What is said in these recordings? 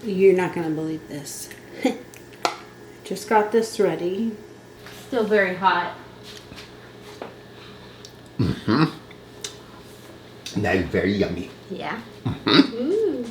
You're not going to believe this. Just got this ready. Still very hot. That is very yummy. Yeah. Ooh.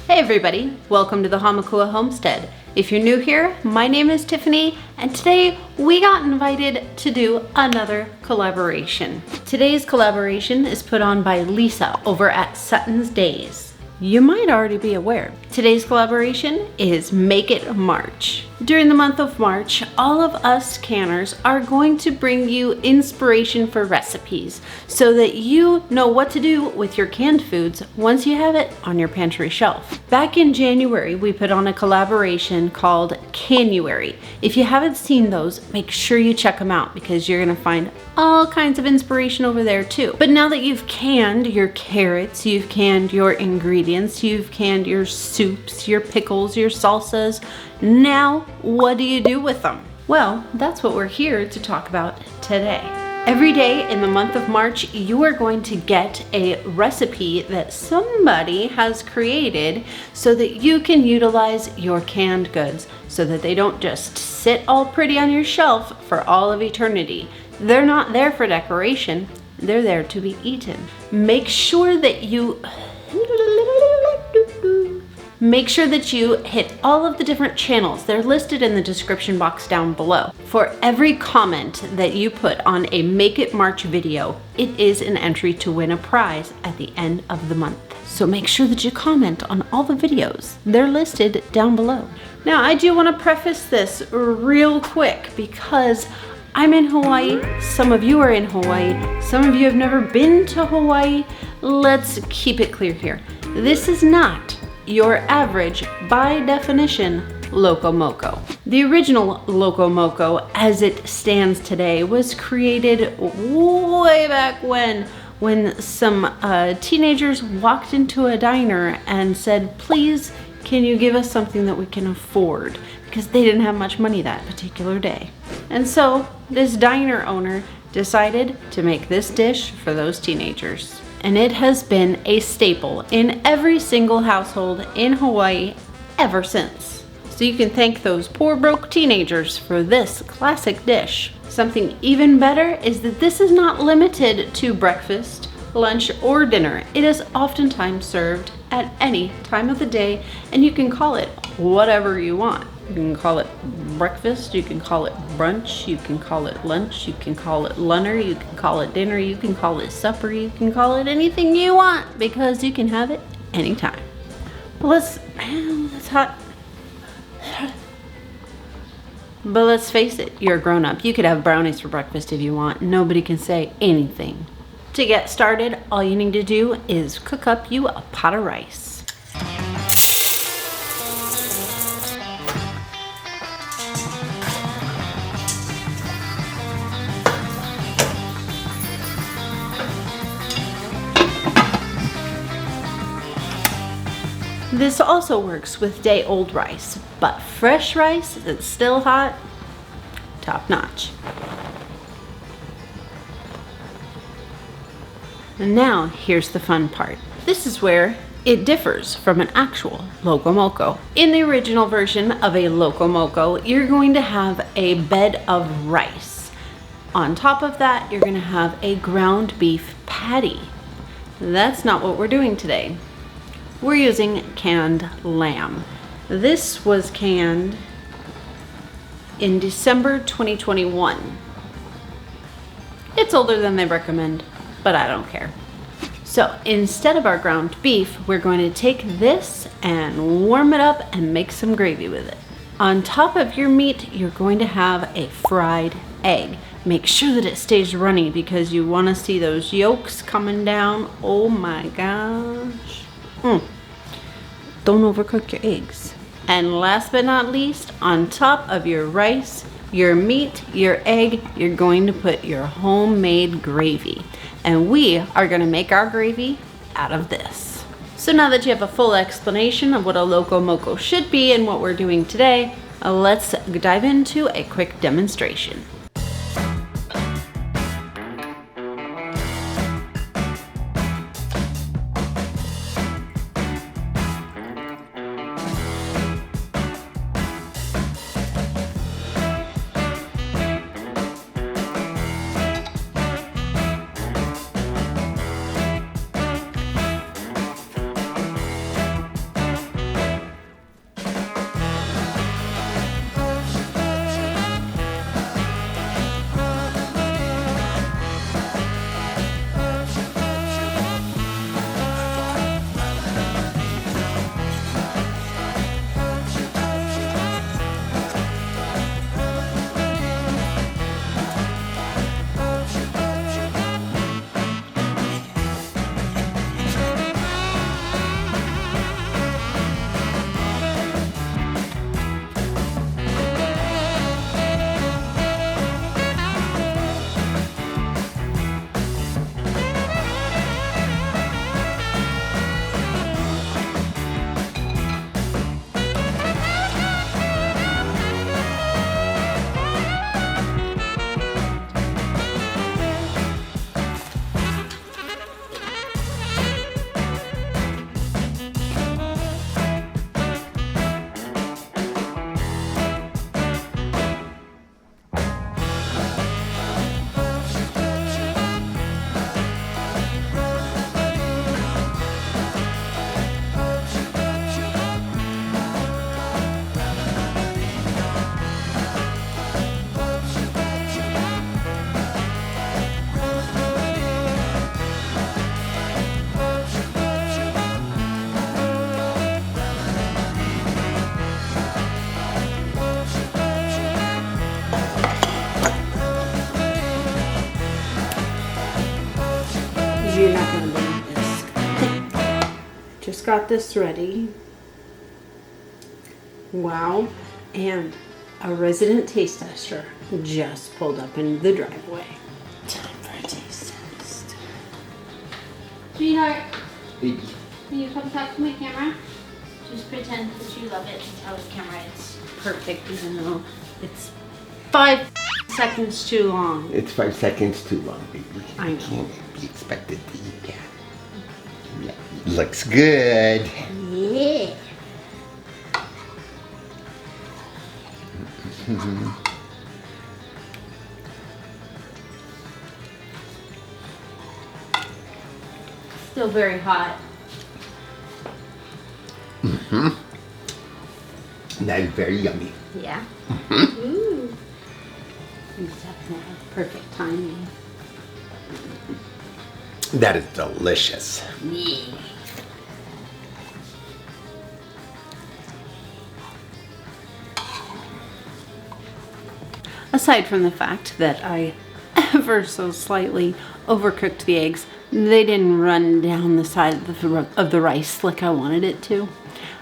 Hey everybody, welcome to the Hamakua Homestead. If you're new here, my name is Tiffany, and today we got invited to do another collaboration. Today's collaboration is put on by Lisa over at SuttonsDaze. You might already be aware. Today's collaboration is Make It March. During the month of March, all of us canners are going to bring you inspiration for recipes so that you know what to do with your canned foods once you have it on your pantry shelf. Back in January, we put on a collaboration called Canuary. If you haven't seen those, make sure you check them out because you're gonna find all kinds of inspiration over there too. But now that you've canned your carrots, you've canned your ingredients, you've canned your soups, your pickles, your salsas, now what do you do with them? Well, that's what we're here to talk about today. Every day in the month of March, you are going to get a recipe that somebody has created so that you can utilize your canned goods so that they don't just sit all pretty on your shelf for all of eternity. They're not there for decoration, they're there to be eaten. Make sure that you hit all of the different channels. They're listed in the description box down below. For every comment that you put on a Make It March video, it is an entry to win a prize at the end of the month. So make sure that you comment on all the videos. They're listed down below. Now, I do want to preface this real quick because I'm in Hawaii, some of you are in Hawaii, some of you have never been to Hawaii. Let's keep it clear here. This is not your average, by definition, Loco Moco. The original Loco Moco, as it stands today, was created way back when some teenagers walked into a diner and said, please, can you give us something that we can afford? Because they didn't have much money that particular day. And so this diner owner decided to make this dish for those teenagers. And it has been a staple in every single household in Hawaii ever since. So you can thank those poor broke teenagers for this classic dish. Something even better is that this is not limited to breakfast, lunch, or dinner. It is oftentimes served at any time of the day, and you can call it whatever you want. You can call it breakfast, you can call it brunch, you can call it lunch, you can call it lunner, you can call it dinner, you can call it supper, you can call it anything you want because you can have it anytime. But it's hot. But let's face it, you're a grown up. You could have brownies for breakfast if you want. Nobody can say anything. To get started, all you need to do is cook up you a pot of rice. This also works with day-old rice, but fresh rice that's still hot, top notch. And now, here's the fun part. This is where it differs from an actual Loco Moco. In the original version of a Loco Moco, you're going to have a bed of rice. On top of that, you're gonna have a ground beef patty. That's not what we're doing today. We're using canned lamb. This was canned in December 2021. It's older than they recommend, but I don't care. So instead of our ground beef, we're going to take this and warm it up and make some gravy with it. On top of your meat, you're going to have a fried egg. Make sure that it stays runny because you want to see those yolks coming down. Oh my gosh. Don't overcook your eggs. And last but not least, on top of your rice, your meat, your egg, you're going to put your homemade gravy. And we are going to make our gravy out of this. So now that you have a full explanation of what a Loco Moco should be and what we're doing today, let's dive into a quick demonstration. just got this ready. Wow. And a resident taste tester just pulled up in the driveway. Time for a taste test. Sweetheart, Baby. can you come talk to my camera? Just pretend that you love it and tell the camera it's perfect even though it's 5 seconds too long. It's 5 seconds too long, baby. I know. Can't be expected to eat that. Yeah. Looks good. Yeah. Still very hot. That is very yummy. Yeah. Ooh. Definitely perfect timing. That is delicious. Yeah. Aside from the fact that I ever so slightly overcooked the eggs, they didn't run down the side of the rice like I wanted it to.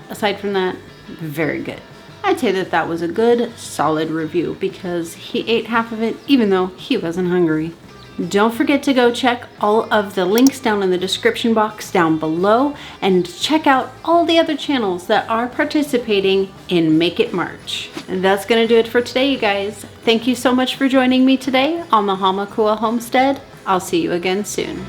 Aside from that, very good. I'd say that that was a good, solid review because he ate half of it even though he wasn't hungry. Don't forget to go check all of the links down in the description box down below and check out all the other channels that are participating in Make It March. And that's gonna do it for today, you guys. Thank you so much for joining me today on the Hamakua Homestead. I'll see you again soon.